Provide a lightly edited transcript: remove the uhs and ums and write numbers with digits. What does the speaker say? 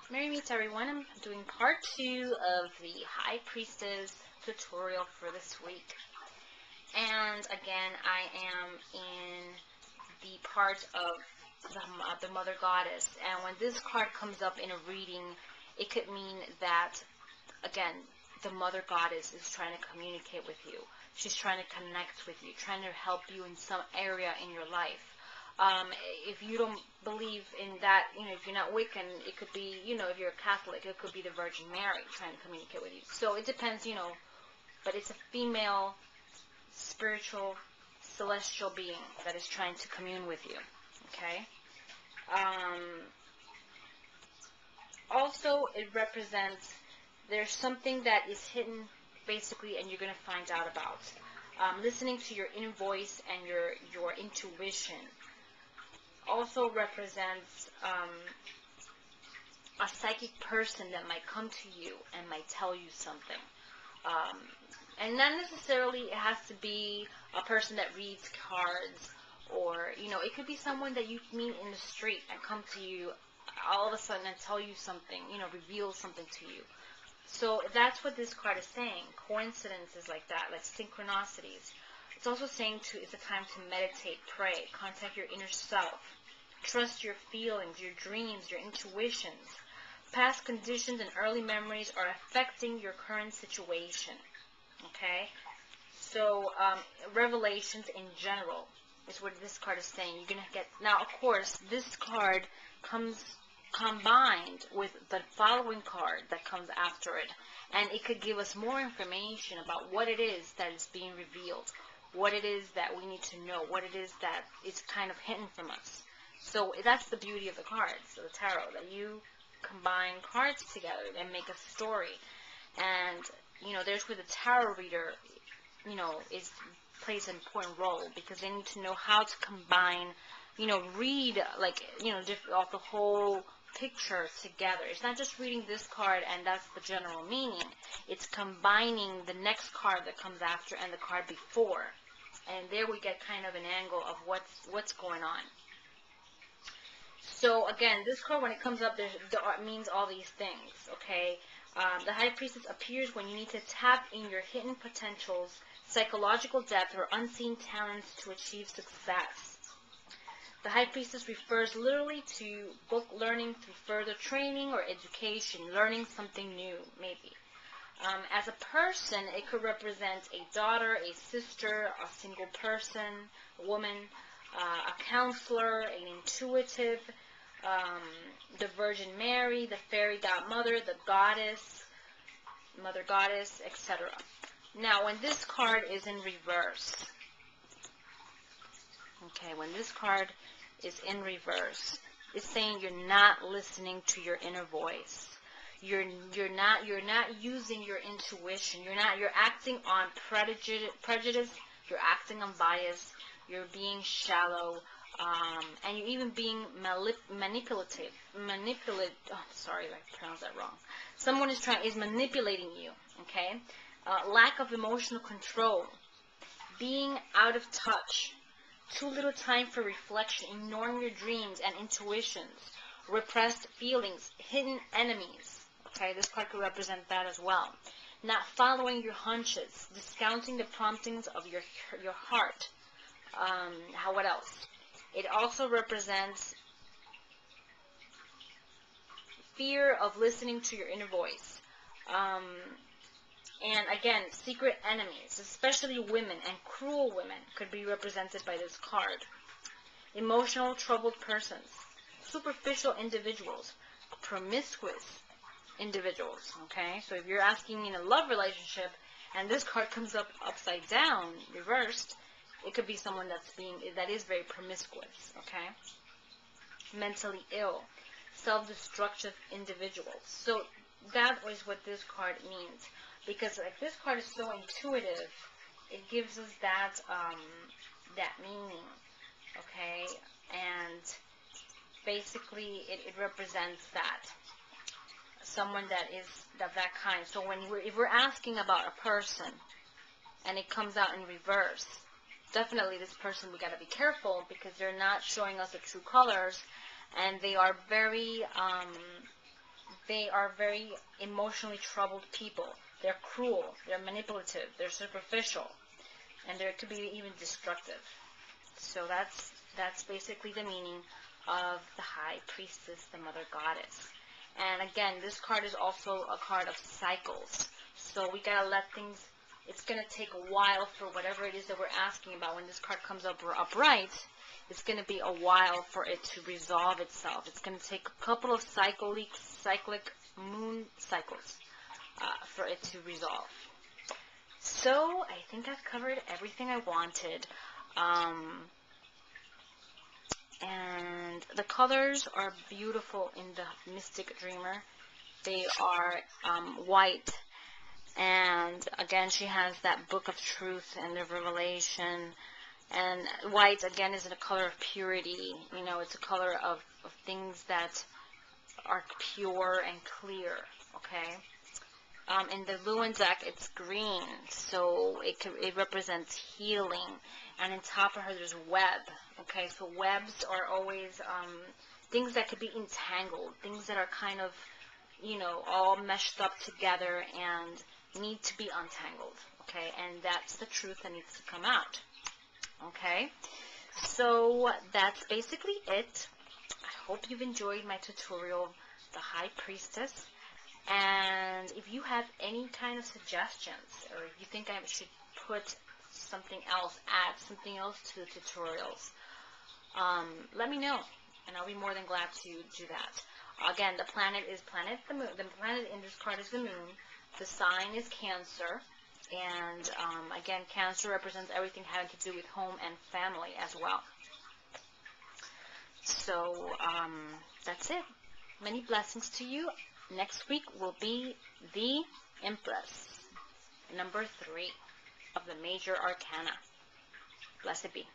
Merry meets everyone. I'm doing part 2 of the High Priestess tutorial for this week. And again, I am in the part of the Mother Goddess. And when this card comes up in a reading, it could mean that, again, the Mother Goddess is trying to communicate with you. She's trying to connect with you, trying to help you in some area in your life. If you don't believe in that, if you're not Wiccan, it could be, if you're a Catholic, it could be the Virgin Mary trying to communicate with you. So it depends, but it's a female, spiritual, celestial being that is trying to commune with you, okay? Also, it represents, there's something that is hidden, basically, and you're going to find out about. Listening to your inner voice and your intuition also represents a psychic person that might come to you and might tell you something. And not necessarily it has to be a person that reads cards, or, it could be someone that you meet in the street and come to you all of a sudden and tell you something, reveal something to you. So that's what this card is saying. Coincidences like that, like synchronicities. It's also saying it's a time to meditate, pray, contact your inner self, trust your feelings, your dreams, your intuitions. Past conditions and early memories are affecting your current situation. Okay? So, revelations in general is what this card is saying. You're going to get... Now, of course, this card comes combined with the following card that comes after it. And it could give us more information about what it is that is being revealed, what it is that we need to know, what it is that is kind of hidden from us. So that's the beauty of the cards, the tarot, that you combine cards together and make a story. And, there's where the tarot reader, plays an important role, because they need to know how to combine, read, off the whole picture together. It's not just reading this card and that's the general meaning. It's combining the next card that comes after and the card before. And there we get kind of an angle of what's going on. So again, this card, when it comes up, it means all these things, okay? The High Priestess appears when you need to tap in your hidden potentials, psychological depth, or unseen talents to achieve success. The High Priestess refers literally to book learning through further training or education, learning something new, maybe. As a person, it could represent a daughter, a sister, a single person, a woman, a counselor, an intuitive, the Virgin Mary, the fairy godmother, the goddess, mother goddess, etc. Now, when this card is in reverse, okay, when this card is in reverse, it's saying you're not listening to your inner voice. You're not using your intuition. You're acting on prejudice. You're acting on bias. You're being shallow, and you're even being manipulative. Oh, sorry, I pronounced that wrong. Someone is manipulating you. Okay, lack of emotional control, being out of touch, too little time for reflection, ignoring your dreams and intuitions, repressed feelings, hidden enemies. Okay, this card could represent that as well. Not following your hunches, discounting the promptings of your heart. What else? It also represents fear of listening to your inner voice. And again, secret enemies, especially women and cruel women, could be represented by this card. Emotional, troubled persons, superficial individuals, promiscuous individuals, okay? So if you're asking in a love relationship and this card comes up upside down, reversed, it could be someone that is very promiscuous, okay? Mentally ill, self-destructive individuals. So that is what this card means. Because this card is so intuitive, it gives us that meaning, okay? And basically, it represents that. Someone that is of that kind. So if we're asking about a person and it comes out in reverse, definitely this person, we got to be careful, because they're not showing us the true colors, and they are very They are very emotionally troubled people. They're cruel, they're manipulative, they're superficial, and they could be even destructive. So that's basically the meaning of the High Priestess, the Mother Goddess. And again, this card is also a card of cycles. So we gotta let things, it's gonna take a while for whatever it is that we're asking about. When this card comes up upright, it's gonna be a while for it to resolve itself. It's gonna take a couple of cyclic moon cycles for it to resolve. So I think I've covered everything I wanted. And the colors are beautiful in the Mystic Dreamer. They are white, and again she has that book of truth and the revelation. And white again is in a color of purity. You know, it's a color of things that are pure and clear. Okay. In the Lewin deck, it's green, so it represents healing. And on top of her, there's web. Okay, so webs are always things that could be entangled, things that are kind of, you know, all meshed up together and need to be untangled. Okay, and that's the truth that needs to come out. Okay, so that's basically it. I hope you've enjoyed my tutorial of the High Priestess. And if you have any kind of suggestions, or if you think I should put something else, add something else to the tutorials, let me know, and I'll be more than glad to do that. Again, the planet is the moon. The planet in this card is the moon. The sign is Cancer, and again, Cancer represents everything having to do with home and family as well. So that's it. Many blessings to you. Next week will be the Empress, number 3 of the major arcana. Blessed be.